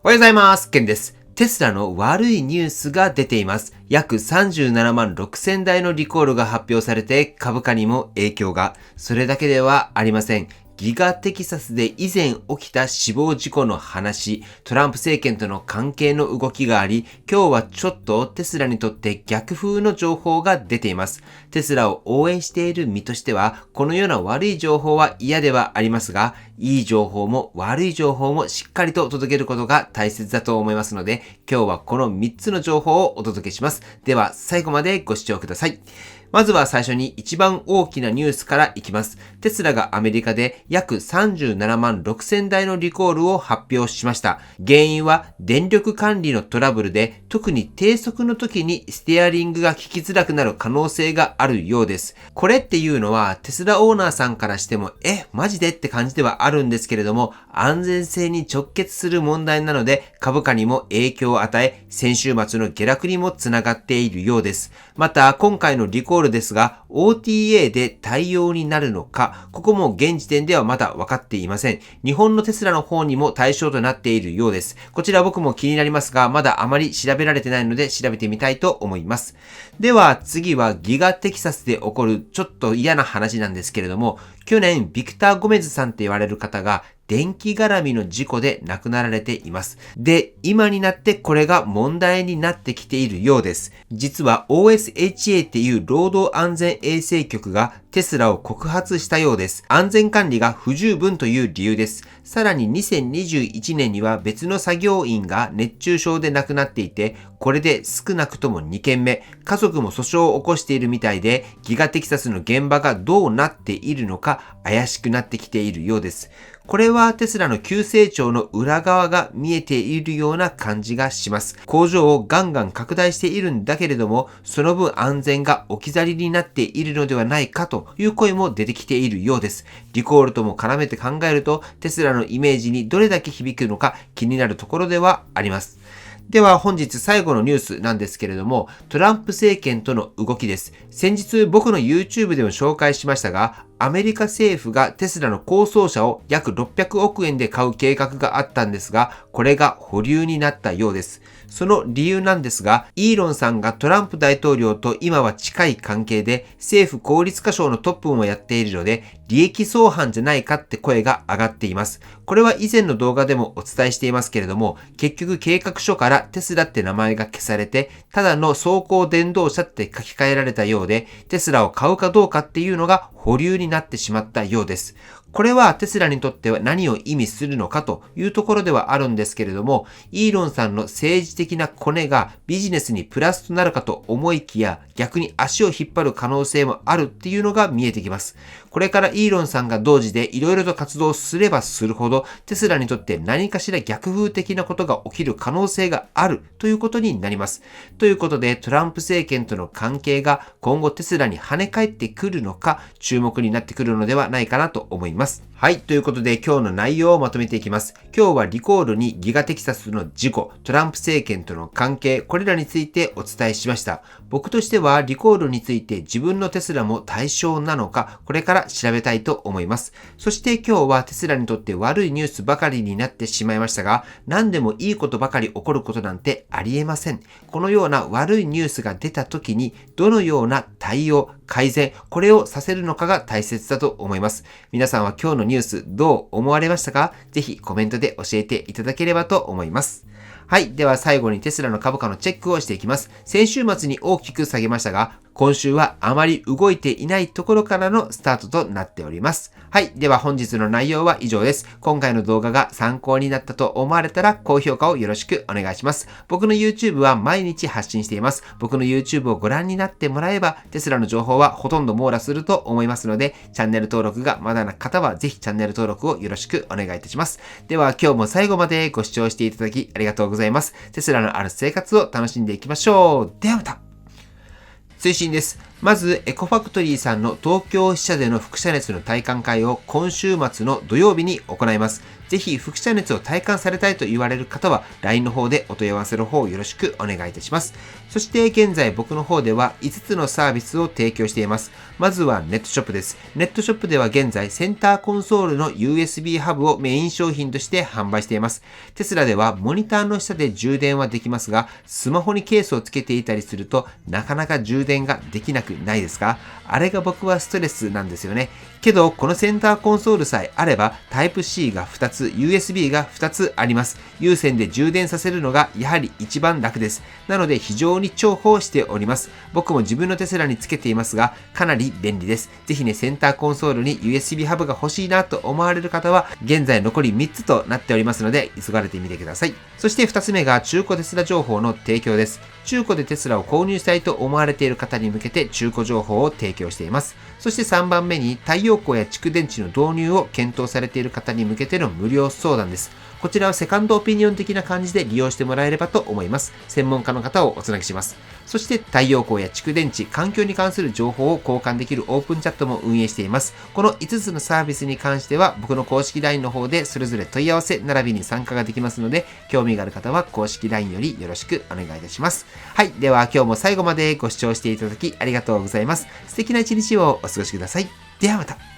おはようございます。ケンです。テスラの悪いニュースが出ています。約37万6000台のリコールが発表されて株価にも影響が。それだけではありません。ギガテキサスで以前起きた死亡事故の話、トランプ政権との関係の動きがあり、今日はちょっとテスラにとって逆風の情報が出ています。テスラを応援している身としては、このような悪い情報は嫌ではありますが、いい情報も悪い情報もしっかりと届けることが大切だと思いますので、今日はこの3つの情報をお届けします。では最後までご視聴ください。まずは最初に一番大きなニュースからいきます。テスラがアメリカで約37万6000台のリコールを発表しました。原因は電力管理のトラブルで、特に低速の時にステアリングが効きづらくなる可能性があるようです。これっていうのはテスラオーナーさんからしても、マジでって感じではあるんですけれども、安全性に直結する問題なので株価にも影響を与え、先週末の下落にもつながっているようです。また今回のリコールですが OTA で対応になるのか、ここも現時点ではまだ分かっていません。日本のテスラの方にも対象となっているようです。こちら僕も気になりますが、まだあまり調べられてないので調べてみたいと思います。では次はギガテキサスで起こるちょっと嫌な話なんですけれども、去年ビクター・ゴメズさんって言われる方が電気絡みの事故で亡くなられています。で、今になってこれが問題になってきているようです。実は OSHA っていう労働安全衛生局がテスラを告発したようです。安全管理が不十分という理由です。さらに2021年には別の作業員が熱中症で亡くなっていて、これで少なくとも2件目、家族も訴訟を起こしているみたいで、ギガテキサスの現場がどうなっているのか怪しくなってきているようです。これはテスラの急成長の裏側が見えているような感じがします。工場をガンガン拡大しているんだけれども、その分安全が置き去りになっているのではないかという声も出てきているようです。リコールとも絡めて考えると、テスラのイメージにどれだけ響くのか気になるところではあります。では本日最後のニュースなんですけれども、トランプ政権との動きです。先日僕の YouTube でも紹介しましたが、アメリカ政府がテスラの構想車を約600億円で買う計画があったんですが、これが保留になったようです。その理由なんですが、イーロンさんがトランプ大統領と今は近い関係で、政府効率化省のトップもやっているので、利益相反じゃないかって声が上がっています。これは以前の動画でもお伝えしていますけれども、結局計画書からテスラって名前が消されて、ただの走行電動車って書き換えられたようで、テスラを買うかどうかっていうのが保留になってしまったようです。これはテスラにとっては何を意味するのかというところではあるんですけれども、イーロンさんの政治的なコネがビジネスにプラスとなるかと思いきや、逆に足を引っ張る可能性もあるっていうのが見えてきます。これからイーロンさんが同時でいろいろと活動すればするほど、テスラにとって何かしら逆風的なことが起きる可能性があるということになります。ということで、トランプ政権との関係が今後テスラに跳ね返ってくるのか、注目になってくるのではないかなと思います。はい。ということで今日の内容をまとめていきます。今日はリコールにギガテキサスの事故、トランプ政権との関係、これらについてお伝えしました。僕としてはリコールについて自分のテスラも対象なのか、これから調べたいと思います。そして今日はテスラにとって悪いニュースばかりになってしまいましたが、何でもいいことばかり起こることなんてありえません。このような悪いニュースが出た時に、どのような対応、改善、これをさせるのかが大切だと思います。皆さんは今日のニュースどう思われましたか？ぜひコメントで教えていただければと思います。はい。では最後にテスラの株価のチェックをしていきます。先週末に大きく下げましたが、今週はあまり動いていないところからのスタートとなっております。はい。では本日の内容は以上です。今回の動画が参考になったと思われたら高評価をよろしくお願いします。僕の YouTube は毎日発信しています。僕の YouTube をご覧になってもらえば、テスラの情報はほとんど網羅すると思いますので、チャンネル登録がまだな方はぜひチャンネル登録をよろしくお願いいたします。では今日も最後までご視聴していただきありがとうございます。テスラのある生活を楽しんでいきましょう。ではまた。推進です。まず、エコファクトリーさんの東京支社での輻射熱の体感会を今週末の土曜日に行います。ぜひ、輻射熱を体感されたいと言われる方は、LINE の方でお問い合わせの方よろしくお願いいたします。そして、現在僕の方では5つのサービスを提供しています。まずはネットショップです。ネットショップでは現在、センターコンソールの USB ハブをメイン商品として販売しています。テスラではモニターの下で充電はできますが、スマホにケースをつけていたりすると、なかなか充電ができなくないですか？あれが僕はストレスなんですよね。けど、このセンターコンソールさえあれば、Type-C が2つ、USB が2つあります。有線で充電させるのがやはり一番楽です。なので非常に重宝しております。僕も自分のテスラにつけていますが、かなり便利です。ぜひね、センターコンソールに USB ハブが欲しいなと思われる方は、現在残り3つとなっておりますので、急がれてみてください。そして2つ目が中古テスラ情報の提供です。中古でテスラを購入したいと思われている方に向けて中古情報を提供しています。そして3番目に太陽光や蓄電池の導入を検討されている方に向けての無料相談です。こちらはセカンドオピニオン的な感じで利用してもらえればと思います。専門家の方をおつなぎします。そして太陽光や蓄電池、環境に関する情報を交換できるオープンチャットも運営しています。この5つのサービスに関しては僕の公式 LINE の方でそれぞれ問い合わせ並びに参加ができますので、興味がある方は公式 LINE よりよろしくお願いいたします。はい。では今日も最後までご視聴していただきありがとうございます。素敵な一日をお過ごしください。ではまた。